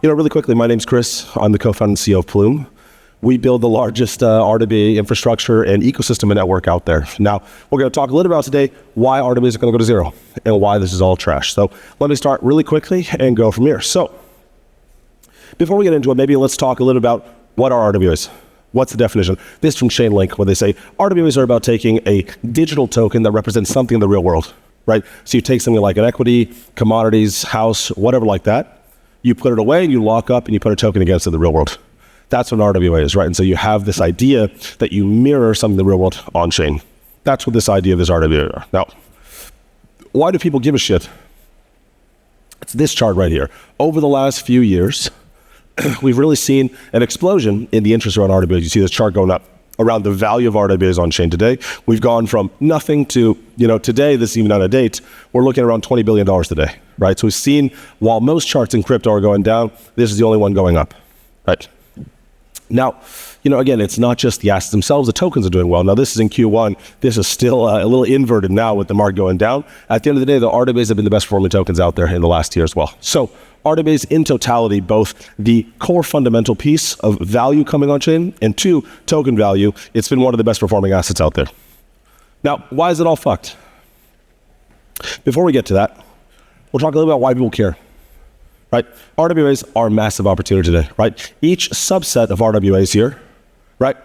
Really quickly, my name's Chris. I'm the co-founder and CEO of Plume. We build the largest RWA infrastructure and ecosystem and network out there. Now, we're going to talk a little about today why RWAs are going to go to zero and why this is all trash. So let me start really quickly and go from here. So before we get into it, maybe let's talk a little about what are RWAs. What's the definition? This is from Chainlink, where they say RWAs are about taking a digital token that represents something in the real world, right? So you take something like an equity, commodities, house, whatever like that, you put it away and you lock up and you put a token against it in the real world. That's what an RWA is, right? And so you have this idea that you mirror something in the real world on chain. That's what this idea of this RWA are. Now, why do people give a shit? It's this chart right here. Over the last few years, we've really seen an explosion in the interest around RWAs. You see this chart going up around the value of RWAs on chain today. We've gone from nothing to, today, this is even on a date, we're looking at around $20 billion today, right? So we've seen, while most charts in crypto are going down, this is the only one going up, right? Now, again, it's not just the assets themselves, the tokens are doing well. Now, this is in Q1. This is still a little inverted now with the market going down. At the end of the day, the RWAs have been the best performing tokens out there in the last year as well. So RWAs in totality, both the core fundamental piece of value coming on chain and two, token value, it's been one of the best performing assets out there. Now, why is it all fucked? Before we get to that, we'll talk a little about why people care. Right? RWAs are a massive opportunity today, right? Each subset of RWAs here, right,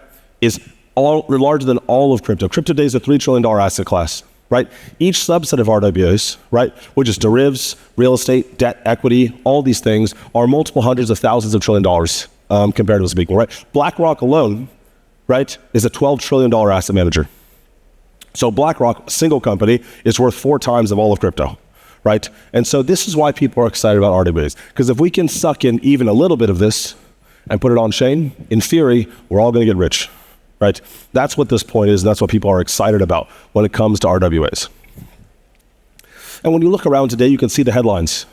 is larger than all of crypto. Crypto today is a $3 trillion asset class, right? Each subset of RWAs, right, which is derivatives, real estate, debt, equity, all these things are multiple hundreds of thousands of $1 trillion comparatively speaking, right? BlackRock alone, right, is a $12 trillion asset manager. So BlackRock, a single company, is worth 4 times of all of crypto. Right? And so this is why people are excited about RWAs. Because if we can suck in even a little bit of this and put it on chain, in theory, we're all going to get rich. Right? That's what this point is, and that's what people are excited about when it comes to RWAs. And when you look around today, you can see the headlines.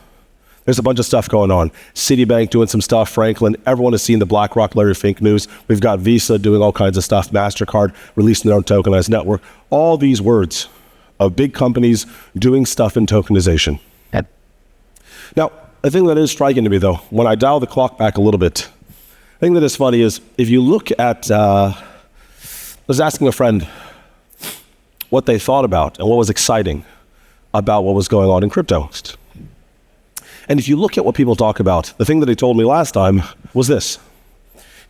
There's a bunch of stuff going on. Citibank doing some stuff, Franklin. Everyone has seen the BlackRock Larry Fink news. We've got Visa doing all kinds of stuff, MasterCard releasing their own tokenized network. All these words of big companies doing stuff in tokenization. Now, the thing that is striking to me, though, when I dial the clock back a little bit, the thing that is funny is if you look at, I was asking a friend what they thought about and what was exciting about what was going on in crypto. And if you look at what people talk about, the thing that he told me last time was this.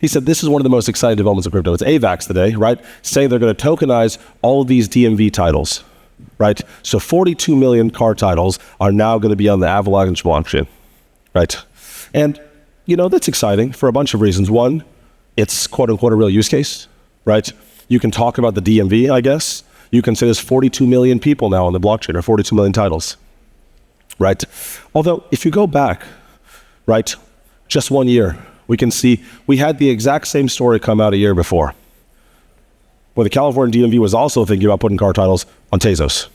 He said, this is one of the most exciting developments of crypto. It's AVAX today, right? Saying they're going to tokenize all of these DMV titles. Right? So 42 million car titles are now going to be on the Avalanche blockchain, right? And, that's exciting for a bunch of reasons. One, it's quote unquote a real use case, right? You can talk about the DMV, I guess. You can say there's 42 million people now on the blockchain or 42 million titles, right? Although if you go back, right, just 1 year, we can see we had the exact same story come out a year before, where the California DMV was also thinking about putting car titles on Tezos,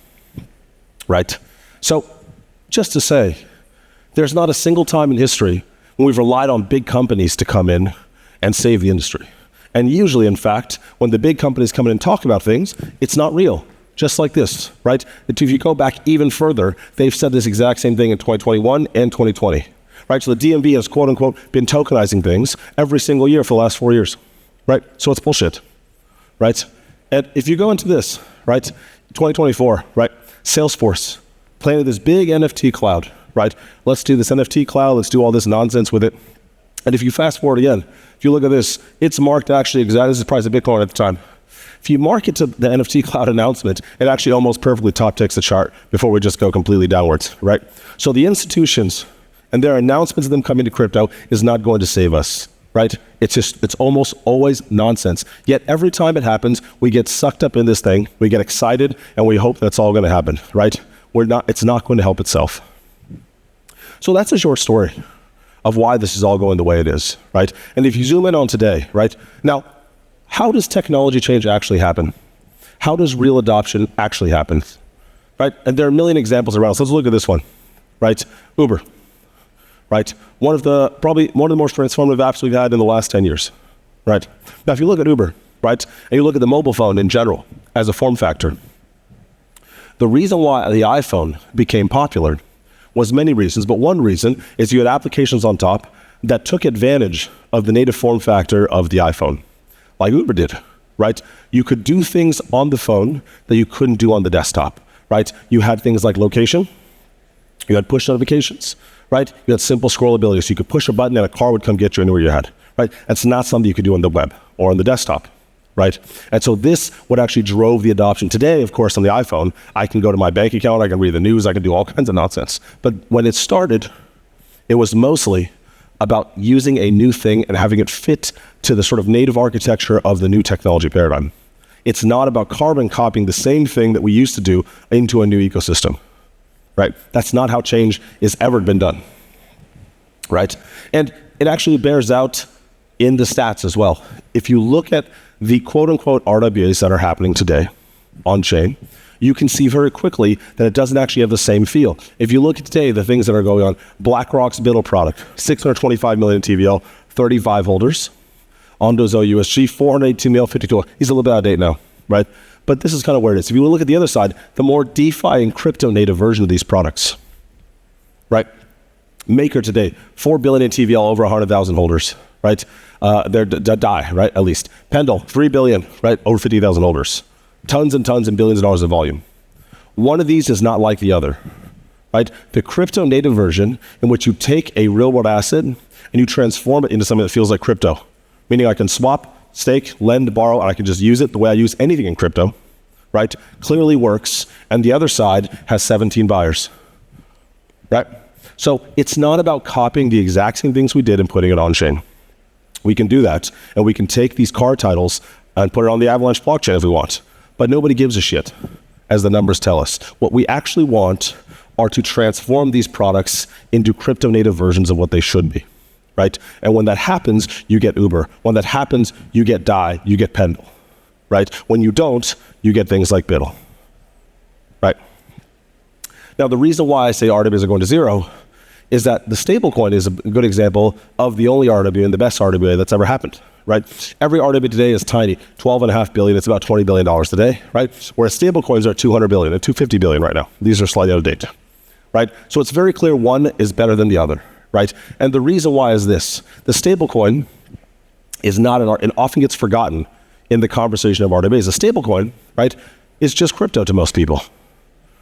right? So just to say, there's not a single time in history when we've relied on big companies to come in and save the industry. And usually, in fact, when the big companies come in and talk about things, it's not real, just like this, right? If you go back even further, they've said this exact same thing in 2021 and 2020, right? So the DMV has, quote unquote, been tokenizing things every single year for the last 4 years, right? So it's bullshit. Right? And if you go into this, right, 2024, right, Salesforce planted this big NFT cloud, right? Let's do this NFT cloud, let's do all this nonsense with it. And if you fast forward again, if you look at this, it's marked actually exactly, this is the price of Bitcoin at the time. If you mark it to the NFT cloud announcement, it actually almost perfectly top ticks the chart before we just go completely downwards, right? So the institutions and their announcements of them coming to crypto is not going to save us. Right? It's almost always nonsense. Yet every time it happens, we get sucked up in this thing, we get excited, and we hope that's all going to happen, right? It's not going to help itself. So that's a short story of why this is all going the way it is, right? And if you zoom in on today, right? Now, how does technology change actually happen? How does real adoption actually happen? Right? And there are a million examples around. So let's look at this one, right? Uber. Right? Probably one of the most transformative apps we've had in the last 10 years, right? Now, if you look at Uber, right, and you look at the mobile phone in general as a form factor, the reason why the iPhone became popular was many reasons, but one reason is you had applications on top that took advantage of the native form factor of the iPhone, like Uber did, right? You could do things on the phone that you couldn't do on the desktop, right? You had things like location, you had push notifications, right? You had simple scrollability, so you could push a button and a car would come get you anywhere you had, right? That's not something you could do on the web or on the desktop, right? And so this what actually drove the adoption. Today, of course, on the iPhone, I can go to my bank account, I can read the news, I can do all kinds of nonsense. But when it started, it was mostly about using a new thing and having it fit to the sort of native architecture of the new technology paradigm. It's not about carbon copying the same thing that we used to do into a new ecosystem, right? That's not how change has ever been done, right? And it actually bears out in the stats as well. If you look at the quote-unquote RWAs that are happening today on-chain, you can see very quickly that it doesn't actually have the same feel. If you look at today, the things that are going on, BlackRock's BUIDL product, 625 million TVL, 35 holders. Ondo's OUSG, 482 mil, 52. He's a little bit out of date now, right? But this is kind of where it is. If you look at the other side, the more DeFi and crypto native version of these products, right? Maker today, 4 billion in TVL, over 100,000 holders, right? They're DAI, right, at least. Pendle, 3 billion, right, over 50,000 holders. Tons and tons and billions of dollars of volume. One of these is not like the other, right? The crypto native version in which you take a real world asset and you transform it into something that feels like crypto, meaning I can swap, stake, lend, borrow, and I can just use it the way I use anything in crypto, right? Clearly works, and the other side has 17 buyers, right? So it's not about copying the exact same things we did and putting it on chain. We can do that, and we can take these car titles and put it on the Avalanche blockchain if we want. But nobody gives a shit, as the numbers tell us. What we actually want are to transform these products into crypto native versions of what they should be, right? And when that happens, you get Uber. When that happens, you get DAI, you get Pendle, right? When you don't, you get things like BUIDL, right? Now, the reason why I say RWAs are going to zero is that the stablecoin is a good example of the only RWA and the best RWA that's ever happened, right? Every RWA today is tiny, 12.5 billion, it's about $20 billion today, right? Whereas stablecoins are 200 billion and 250 billion right now. These are slightly out of date, right? So it's very clear one is better than the other, right? And the reason why is this: the stablecoin is not and often gets forgotten in the conversation of RWAs. A stablecoin, right, is just crypto to most people,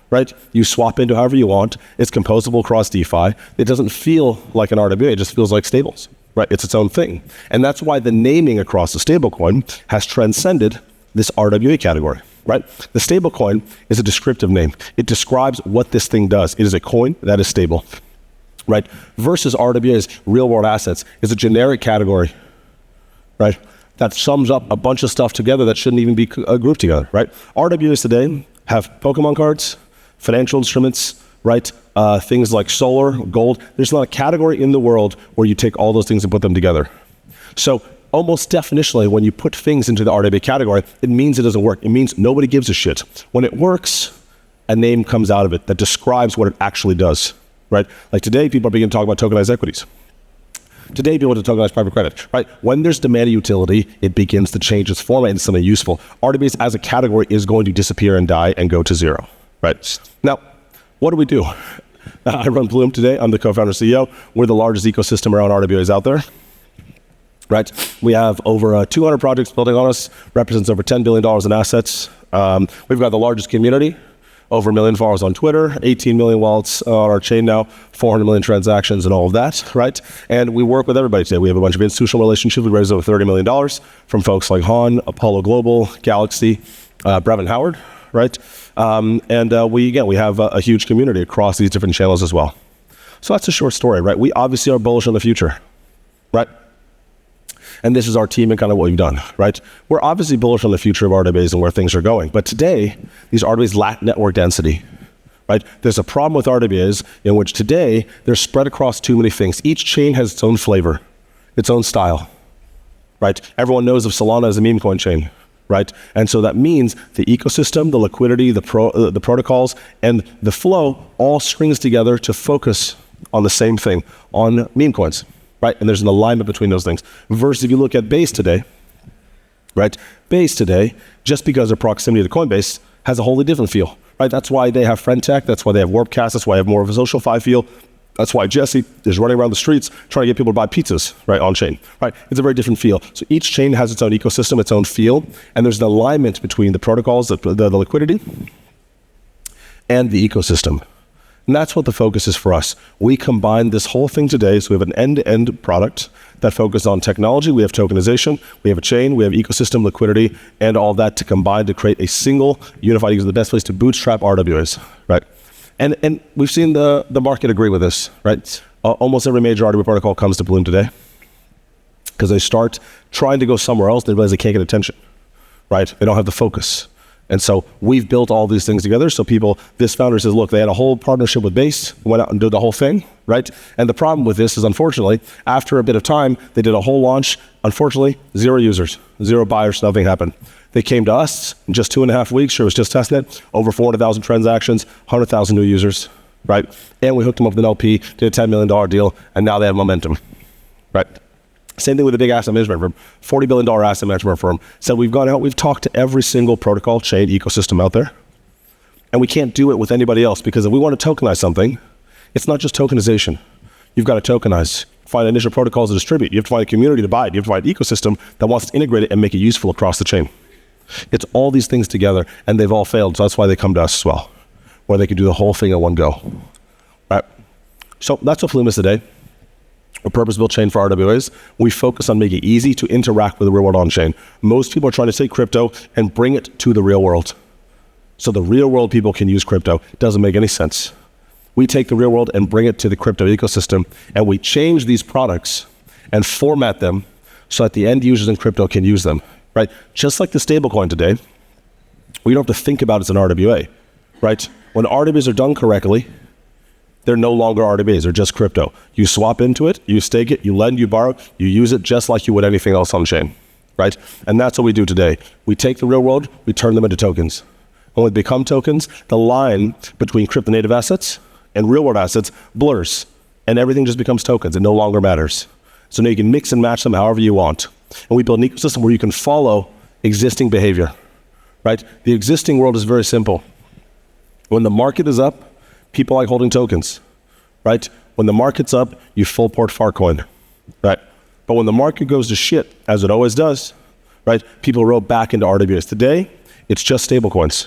right? You swap into however you want. It's composable across DeFi. It doesn't feel like an RWA. It just feels like stables, right? It's its own thing. And that's why the naming across the stablecoin has transcended this RWA category, right? The stablecoin is a descriptive name. It describes what this thing does. It is a coin that is stable, right? Versus RWAs, real world assets, is a generic category, right? That sums up a bunch of stuff together that shouldn't even be grouped together, right? RWAs today have Pokemon cards, financial instruments, right? Things like solar, gold. There's not a category in the world where you take all those things and put them together. So almost definitionally, when you put things into the RWA category, it means it doesn't work. It means nobody gives a shit. When it works, a name comes out of it that describes what it actually does, right? Like today, people are beginning to talk about tokenized equities. Today, people want to tokenize private credit, right? When there's demand and utility, it begins to change its format into something useful. RWAs as a category is going to disappear and die and go to zero. Right. Now, what do we do? I run Plume today. I'm the co-founder CEO. We're the largest ecosystem around RWAs out there. Right. We have over 200 projects building on us, represents over $10 billion in assets. We've got the largest community, over 1 million followers on Twitter, 18 million wallets on our chain now, 400 million transactions and all of that, right? And we work with everybody today. We have a bunch of institutional relationships. We raised over $30 million from folks like Han, Apollo Global, Galaxy, Brevin Howard, right? We have a huge community across these different channels as well. So that's a short story, right? We obviously are bullish on the future, right? And this is our team and kind of what we've done, right? We're obviously bullish on the future of RWAs and where things are going. But today, these RWAs lack network density, right? There's a problem with RWAs in which today they're spread across too many things. Each chain has its own flavor, its own style, right? Everyone knows of Solana as a meme coin chain, right? And so that means the ecosystem, the liquidity, the protocols, and the flow all strings together to focus on the same thing, on meme coins, right? And there's an alignment between those things. Versus if you look at Base today, right? Base today, just because of proximity to Coinbase, has a wholly different feel, right? That's why they have Friend Tech, that's why they have Warpcast, that's why they have more of a social fi feel. That's why Jesse is running around the streets trying to get people to buy pizzas, right, on chain, right? It's a very different feel. So each chain has its own ecosystem, its own feel, and there's an alignment between the protocols, the liquidity, and the ecosystem. And that's what the focus is for us. We combine this whole thing today, so we have an end-to-end product that focuses on technology. We have tokenization, we have a chain, we have ecosystem, liquidity, and all that to combine to create a single unified ecosystem, the best place to bootstrap RWAs, right? And we've seen the market agree with this, right? Almost every major RWA protocol comes to Plume today because they start trying to go somewhere else. They realize they can't get attention, right? They don't have the focus. And so we've built all these things together. So this founder says, look, they had a whole partnership with Base, went out and did the whole thing, right? And the problem with this is, unfortunately, after a bit of time, they did a whole launch. Unfortunately, 0 users, 0 buyers, nothing happened. They came to us in just 2.5 weeks. Sure, it was just testnet, over 400,000 transactions, 100,000 new users, right? And we hooked them up with an LP, did a $10 million deal, and now they have momentum, right? Same thing with a big asset management firm, $40 billion asset management firm. Said we've gone out, we've talked to every single protocol chain ecosystem out there, and we can't do it with anybody else because if we want to tokenize something, it's not just tokenization. You've got to tokenize, find initial protocols to distribute. You have to find a community to buy it. You have to find an ecosystem that wants to integrate it and make it useful across the chain. It's all these things together, and they've all failed. So that's why they come to us as well, where they can do the whole thing in one go, right? So that's what Plume is today. A purpose-built chain for RWAs. We focus on making it easy to interact with the real world on-chain. Most people are trying to take crypto and bring it to the real world. So the real world people can use crypto. It doesn't make any sense. We take the real world and bring it to the crypto ecosystem, and we change these products and format them so that the end users in crypto can use them, right? Just like the stablecoin today, we don't have to think about it as an RWA, right? When RWAs are done correctly, they're no longer RWAs, they're just crypto. You swap into it, you stake it, you lend, you borrow, you use it just like you would anything else on chain, right? And that's what we do today. We take the real world, we turn them into tokens. When we become tokens, the line between crypto native assets and real world assets blurs, and everything just becomes tokens. It no longer matters. So now you can mix and match them however you want. And we build an ecosystem where you can follow existing behavior, right? The existing world is very simple. When the market is up, people like holding tokens, right? When the market's up, you full port Farcoin, right? But when the market goes to shit, as it always does, right? People roll back into RWAs. Today, it's just stablecoins,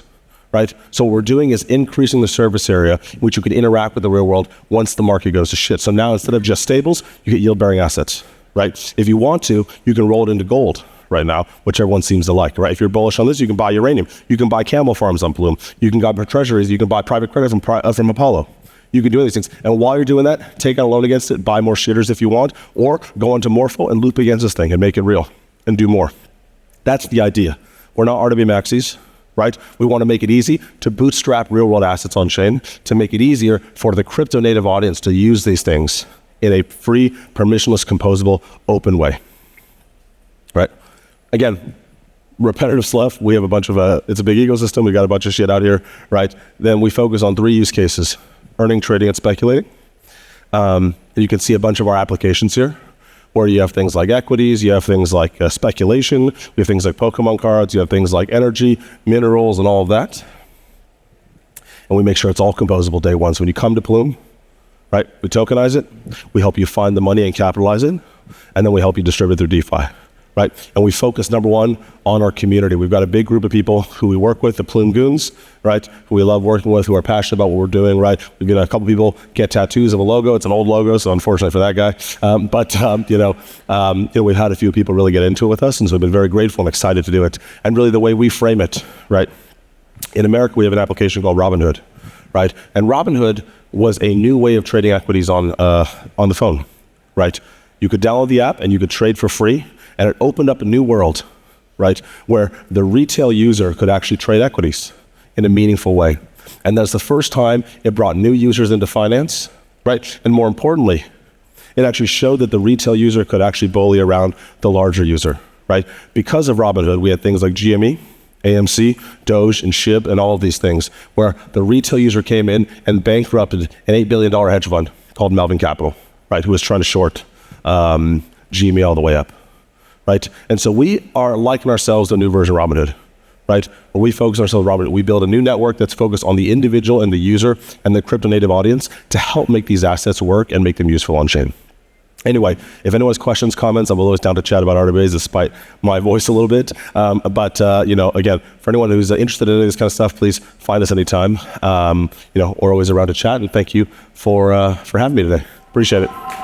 right? So what we're doing is increasing the surface area in which you can interact with the real world once the market goes to shit. So now instead of just stables, you get yield-bearing assets, right? If you want to, you can roll it into gold right now, which everyone seems to like, right? If you're bullish on this, you can buy uranium. You can buy camel farms on Plume. You can buy treasuries. You can buy private credit from Apollo. You can do these things. And while you're doing that, take out a loan against it, buy more shitters if you want, or go into Morpho and loop against this thing and make it real and do more. That's the idea. We're not RWA maxis, right? We want to make it easy to bootstrap real world assets on chain, to make it easier for the crypto native audience to use these things in a free, permissionless, composable, open way, right? Again, repetitive stuff. We have a bunch of, it's a big ecosystem. We got a bunch of shit out here, right? Then we focus on 3 use cases: earning, trading, and speculating. You can see a bunch of our applications here, where you have things like equities, you have things like speculation, we have things like Pokemon cards, you have things like energy, minerals, and all of that. And we make sure it's all composable day one. So when you come to Plume, right, we tokenize it, we help you find the money and capitalize it, and then we help you distribute it through DeFi. Right? And we focus, number one, on our community. We've got a big group of people who we work with, the Plume Goons, right? Who we love working with, who are passionate about what we're doing, right? We've got a couple people get tattoos of a logo. It's an old logo, so unfortunately for that guy. We've had a few people really get into it with us, and so we've been very grateful and excited to do it. And really the way we frame it, right? In America, we have an application called Robinhood, right? And Robinhood was a new way of trading equities on the phone, right? You could download the app and you could trade for free. And it opened up a new world, right, where the retail user could actually trade equities in a meaningful way. And that's the first time it brought new users into finance, right? And more importantly, it actually showed that the retail user could actually bully around the larger user, right? Because of Robinhood, we had things like GME, AMC, Doge, and SHIB, and all of these things, where the retail user came in and bankrupted an $8 billion hedge fund called Melvin Capital, right, who was trying to short GME all the way up. Right? And so we are likening ourselves to a new version of Robinhood, right? Where we focus ourselves, Robert, we build a new network that's focused on the individual and the user and the crypto native audience to help make these assets work and make them useful on chain. Anyway, if anyone has questions, comments, I'm always down to chat about RWAs despite my voice a little bit. Again, for anyone who's interested in this kind of stuff, please find us anytime. We're always around to chat, and thank you for having me today. Appreciate it.